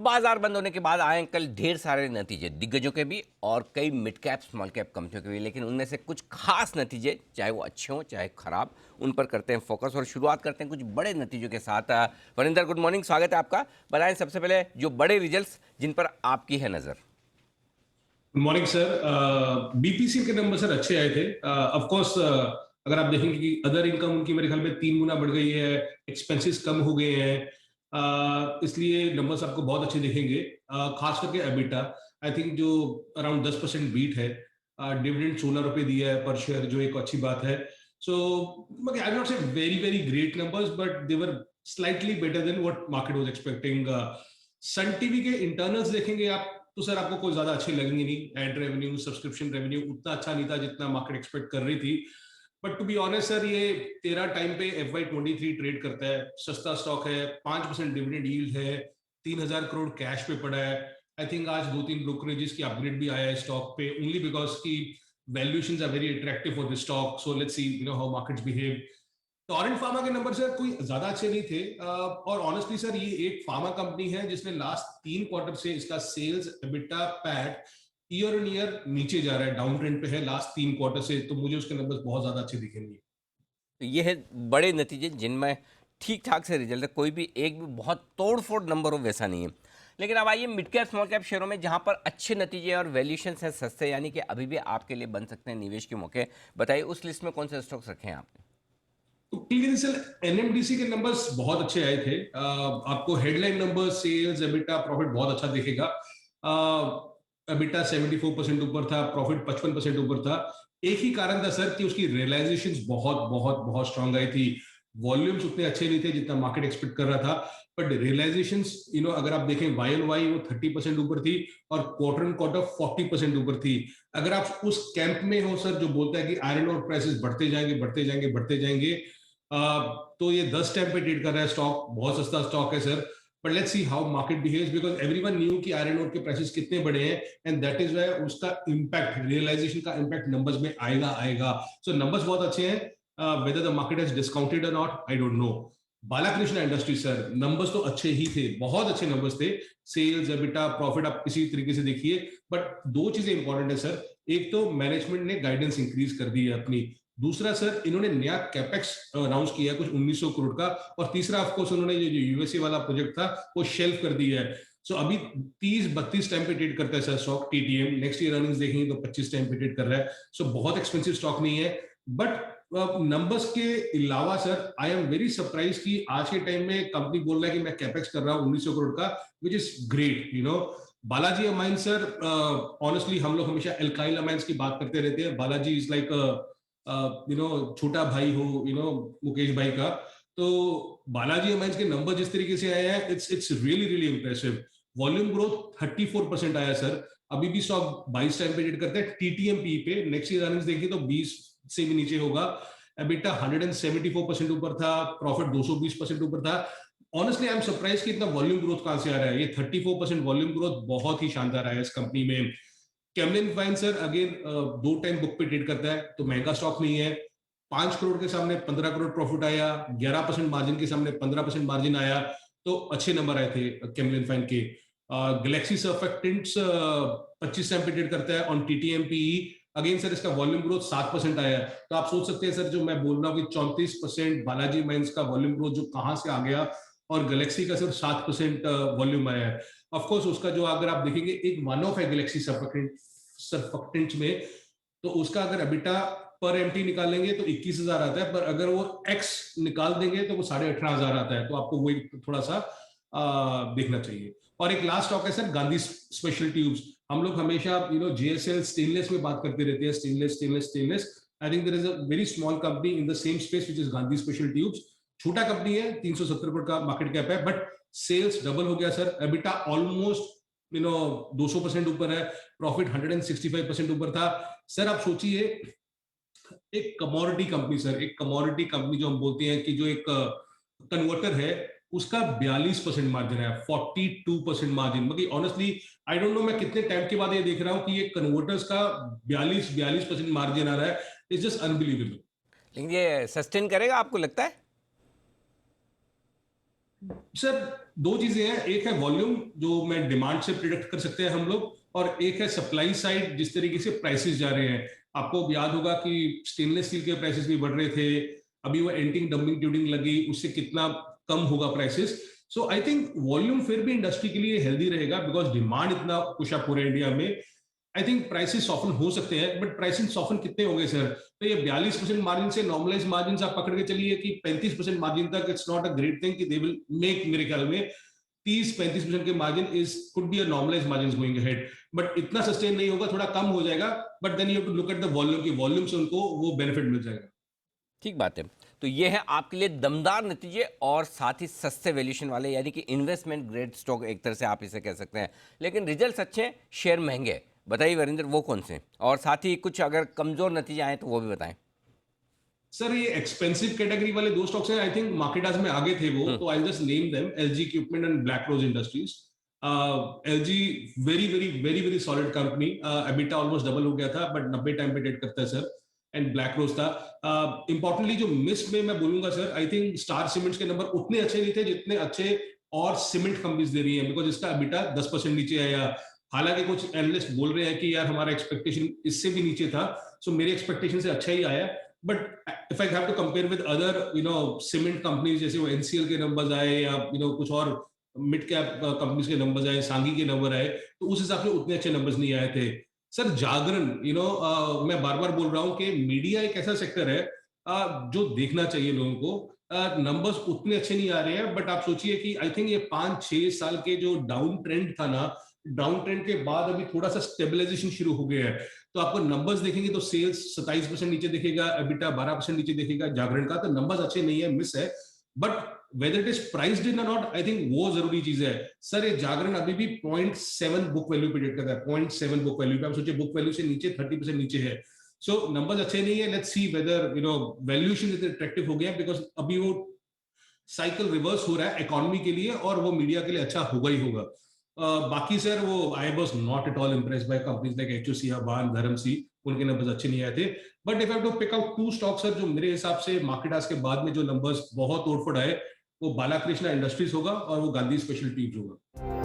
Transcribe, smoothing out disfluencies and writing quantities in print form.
बाजार बंद होने के बाद आए कल ढेर सारे नतीजे दिग्गजों के भी और कई मिड कैप स्मॉल कैप कंपनियों के भी, लेकिन उनमें से कुछ खास नतीजे, चाहे वो अच्छे हों चाहे खराब, उन पर करते हैं फोकस। और शुरुआत करते हैं कुछ बड़े नतीजों के साथ। वरिंदर, गुड मॉर्निंग, स्वागत है आपका। बताएं सबसे पहले जो बड़े रिजल्ट्स जिन पर आपकी है नजर। Good morning sir. बीपीसी के नंबर सर अच्छे आए थे। ऑफ कोर्स अगर आप देखेंगे कि अदर इनकम उनकी मेरे ख्याल में 3 गुना बढ़ गई है, एक्सपेंसेस कम हो गए हैं, इसलिए नंबर्स आपको बहुत अच्छे दिखेंगे। खास करके एबिटा, आई थिंक जो अराउंड 10% बीट है। डिविडेंड 16 रुपए दिया है पर शेयर, जो एक अच्छी बात है। So I not say very very great numbers, but they were slightly better than what market was expecting. Sun TV के इंटरनल्स देखेंगे आप तो सर आपको कोई ज्यादा अच्छे लगेंगे नहीं। एड रेवेन्यू, सब्सक्रिप्शन रेवेन्यू उतना अच्छा नहीं था जितना मार्केट एक्सपेक्ट कर रही थी। But to be honest sir, ये 13 टाइम पे FY23 ट्रेड करता है, सस्ता स्टॉक है, 5% डिविडेंड यील्ड है, 3,000 करोड़ कैश पे पड़ा है। आई थिंक आज 2-3 ब्रोकरेजेस की अपग्रेड भी आया है स्टॉक पे, ओनली बिकॉज की valuations are very attractive for the stock. So let's see how markets behave. Torrent Pharma के नंबर सर कोई ज्यादा अच्छे नहीं थे। और ऑनेस्टली सर, ये एक फार्मा कंपनी है जिसने लास्ट 3 क्वार्टर से इसका sales, EBITDA, PAT year on year नीचे जा रहा है, डाउन ट्रेंड पे है लास्ट 3 क्वार्टर से। तो मुझे उसके नंबर्स बहुत ज्यादा अच्छे दिखेंगे। तो ये है बड़े नतीजे जिनमें ठीक ठाक से रिजल्ट है, कोई भी एक भी बहुत तोड़ फोड़ नंबर हो वैसा नहीं है। लेकिन अब आइए मिड कैप स्मॉल कैप शेयरों में, जहां पर अच्छे नतीजे और वैल्यूएशंस हैं सस्ते, यानी कि अभी भी आपके लिए बन सकते हैं निवेश के मौके। बताइए उस लिस्ट में कौन से स्टॉक्स रखे हैं आपने। तो क्लियरली सर, एनएमडीसी के नंबर्स बहुत अच्छे आए थे। आपको headline number, sales, EBITDA, profit बहुत अच्छा दिखेगा। एबिटा 74% ऊपर था, प्रॉफिट 55% ऊपर था। एक ही कारण था सर कि उसकी रियलाइजेशंस बहुत बहुत बहुत स्ट्रांग आई थी। वॉल्यूम्स उतने अच्छे नहीं थे जितना मार्केट एक्सपेक्ट कर रहा था, बट रियलाइजेशंस अगर आप देखें वाई एंड वाई, वो 30% ऊपर थी और क्वार्टर एंड क्वार्टर 40% ऊपर थी। अगर आप उस कैंप में हो सर जो बोलता है कि आयरन और प्राइसेस बढ़ते जाएंगे बढ़ते जाएंगे बढ़ते जाएंगे, तो ये 10 टाइम पे ट्रेड कर रहा है स्टॉक, बहुत सस्ता स्टॉक है sir. But let's see how market behaves, because everyone knew कि आयरन ओर के प्राइसेस कितने बड़े हैं, एंड दैट इज व्हाई उसका इंपैक्ट, रियलाइजेशन का इंपैक्ट नंबर्स में आएगा आएगा। सो नंबर्स बहुत अच्छे हैं। Whether the market has discounted और not, I don't know. Balakrishna industry sir, numbers तो अच्छे ही थे, बहुत अच्छे नंबर्स थे। सेल्स, एबिटा, प्रॉफिट आप किसी तरीके से देखिए। बट दो चीजें इंपॉर्टेंट है सर। एक तो मैनेजमेंट ने गाइडेंस इंक्रीज कर दी है अपनी। दूसरा सर, इन्होंने नया कैपेक्स अनाउंस किया है कुछ 1900 करोड़ का। और तीसरा ऑफकोर्स उन्होंने जो यूएसए वाला प्रोजेक्ट था वो शेल्फ कर दिया है। सो अभी 30-32 टाइम पे ट्रेड करता है sir stock TTM. Next year earnings देखेंगे तो 25 टाइम पे ट्रेड कर रहा है। सो बहुत एक्सपेंसिव स्टॉक नहीं है। बट नंबर्स के अलावा sir, I am very surprise कि आज के टाइम में कंपनी बोल रहा है कि मैं कैपेक्स कर रहा हूँ 1900 करोड़ का, which is great. Balaji amine sir, honestly हम लोग हमेशा एल्काइल अमाइंस की बात करते रहते हैं। बालाजी इज लाइक छोटा भाई हो मुकेश भाई का। तो बालाजी अमाइंस के नंबर जिस तरीके से आए हैं, it's really really impressive. Volume growth 34% आया सर। अभी भी स्टॉक 22 टाइम पे ट्रेड करता है टीटीएमपी पे। नेक्स्ट ईयर अर्निंग्स देखिए तो 20 से भी नीचे होगा। एबिटा 174% ऊपर था, प्रॉफिट 220% ऊपर था। ऑनेस्टली आई एम सरप्राइज कि इतना वॉल्यूम ग्रोथ कहां से आ रहा है। ये 34% वॉल्यूम ग्रोथ बहुत ही शानदार है इस कंपनी में। Camlin fine sir, again 2 time book पे ट्रेड करता है तो महंगा स्टॉक नहीं है। 5 करोड़ के सामने 15 करोड़ प्रॉफिट आया, 11% मार्जिन के सामने 15% मार्जिन आया। तो अच्छे नंबर आए थे कैमलिन फाइन के। गैलेक्सी सर्फेक्टेंट्स 25 टाइम पे ट्रेड करता है ऑन टीटीएमपीई। अगेन सर, इसका वॉल्यूम ग्रोथ 7% आया। तो आप सोच सकते हैं सर, जो मैं बोल रहा हूँ कि 34% बालाजी माइंस का वॉल्यूम ग्रोथ जो कहां से आ गया, और गैलेक्सी का सिर्फ 7% वॉल्यूम आया है। ऑफकोर्स उसका जो अगर आप देखेंगे एक वन ऑफ है गैलेक्सी सर्फेक्टेंट में, तो उसका अगर एबिटा पर एमटी निकालेंगे तो 21,000 आता है, पर अगर वो एक्स निकाल देंगे तो वो 18,500 आता है। तो आपको वही थोड़ा सा देखना चाहिए। और एक लास्ट स्टॉक है सर, गांधी स्पेशल ट्यूब्स। हम लोग हमेशा जेएसएल स्टेनलेस में बात करते रहते हैं, stainless stainless stainless. I think there is a very small company in the same space which is Gandhi Special Tubes. छोटा कंपनी है, 370 करोड़ का मार्केट कैप है, बट सेल्स डबल हो गया सर। एबिटा ऑलमोस्ट 200% ऊपर है, प्रॉफिट 165% ऊपर था। सर आप सोचिए, एक कमोडिटी कंपनी सर, एक कमोडिटी कंपनी जो हम बोलते हैं कि जो एक कन्वर्टर है, उसका 42% मार्जिन है, 42% मार्जिन। मतलब ऑनेस्टली आई डोंट नो, मैं कितने टाइम के बाद ये देख रहा हूं कि ये कन्वर्टर्स का 42% मार्जिन आ रहा है। It's just unbelievable. लेकिन ये सस्टेन करेगा आपको लगता है। सर दो चीजें हैं, एक है वॉल्यूम जो मैं डिमांड से प्रिडिक्ट कर सकते हैं हम लोग, और एक है सप्लाई साइड जिस तरीके से प्राइसेस जा रहे हैं। आपको याद होगा कि स्टेनलेस स्टील के प्राइसेस भी बढ़ रहे थे, अभी वो एंटी डंपिंग ड्यूटिंग लगी, उससे कितना कम होगा prices. So I think volume फिर भी इंडस्ट्री के लिए हेल्दी रहेगा बिकॉज डिमांड इतना पुश अप हो रहा है इंडिया में। आई थिंक प्राइसेस सॉफन हो सकते हैं, बट प्राइसिंग सॉफन कितने होंगे सर? तो ये 42% मार्जिन से नॉर्मलाइज मार्जिन आप पकड़ के चलिए कि 35% मार्जिन तक, it's not a great thing कि दे विल मेक, मेरे ख्याल में 30-35% के margin is could be a normalize margin going ahead, but इतना सस्टेन नहीं होगा, थोड़ा कम हो जाएगा। But then you have to look at the volume, की वॉल्यूम से उनको वो बेनिफिट मिल जाएगा। ठीक बात है। तो ये है आपके लिए दमदार नतीजे और साथ ही सस्ते वैल्यूएशन वाले, यानी कि इन्वेस्टमेंट ग्रेड स्टॉक एक तरह से आप इसे कह सकते हैं। लेकिन रिजल्ट्स अच्छे हैं, शेयर महंगे हैं। बताइए वीरेंद्र, वो कौन से हैं? और साथ ही कुछ अगर कमजोर नतीजे आए तो वो भी बताएं। सर ये एक्सपेंसिव कैटेगरी वाले दो स्टॉक्स हैं, आई थिंक मार्केट आज में आगे थे वो, हम्म। तो I just name them, LG equipment and black rose industries. LG very very very very solid company, EBITDA almost double हो गया था, बट 90 टाइम पे ट्रेड करता है सर। एंड ब्लैक रोज था। इंपॉर्टेंटली जो मिस में मैं बोलूंगा sir, I think star cements के नंबर उतने अच्छे नहीं थे जितने अच्छे और सीमेंट कंपनीज दे रही है, बिकॉज इसका एबिटा 10% नीचे आया। हालांकि कुछ एनालिस्ट बोल रहे हैं कि यार हमारा एक्सपेक्टेशन इससे भी नीचे था, सो मेरे एक्सपेक्टेशन से अच्छा ही आया। But if I have to compare with other cement companies, जैसे वो एनसीएल के नंबर्स आए या कुछ और मिड कैप कंपनीज के नंबर्स आए, सांगी के नंबर आए, तो उस हिसाब से उतने अच्छे नंबर्स नहीं आए थे। सर जागरण, मैं बार बार बोल रहा हूँ कि मीडिया एक ऐसा सेक्टर है जो देखना चाहिए लोगों को। नंबर्स उतने अच्छे नहीं आ रहे हैं, बट आप सोचिए कि आई थिंक ये 5-6 साल के जो डाउन ट्रेंड था ना, डाउन ट्रेंड के बाद अभी थोड़ा सा स्टेबलाइजेशन शुरू हो गया है। तो आपको नंबर्स देखेंगे तो सेल्स 27% नीचे दिखेगा, एबिटा 12% नीचे दिखेगा जागरण का, तो नंबर्स अच्छे नहीं है, मिस है। But whether it is priced in not, I think वो जरूरी चीज है। सर ये जागरण अभी भी 0.7 बुक वैल्यू पे ट्रेड करता है, 0.7 बुक वैल्यू पे। आप सोचिए बुक वैल्यू से नीचे 30% नीचे है। सो नंबर्स अच्छे नहीं है। लेट्स सी वेदर वैल्यूएशन इतने अट्रैक्टिव हो गया, बिकॉज अभी वो साइकिल रिवर्स हो रहा है इकोनॉमी के लिए, और वो मीडिया के लिए अच्छा होगा ही होगा। बाकी सर वो I was not at all impressed by companies like HOC, Aban, Dharamsi, उनके नंबर्स अच्छे नहीं आए थे। But if I have to pick out two stocks sir, जो मेरे हिसाब से मार्केट आज के बाद में जो नंबर्स बहुत तोड़फोड़ आए, वो बालाकृष्णा इंडस्ट्रीज होगा और वो गांधी स्पेशल ट्यूब्स होगा।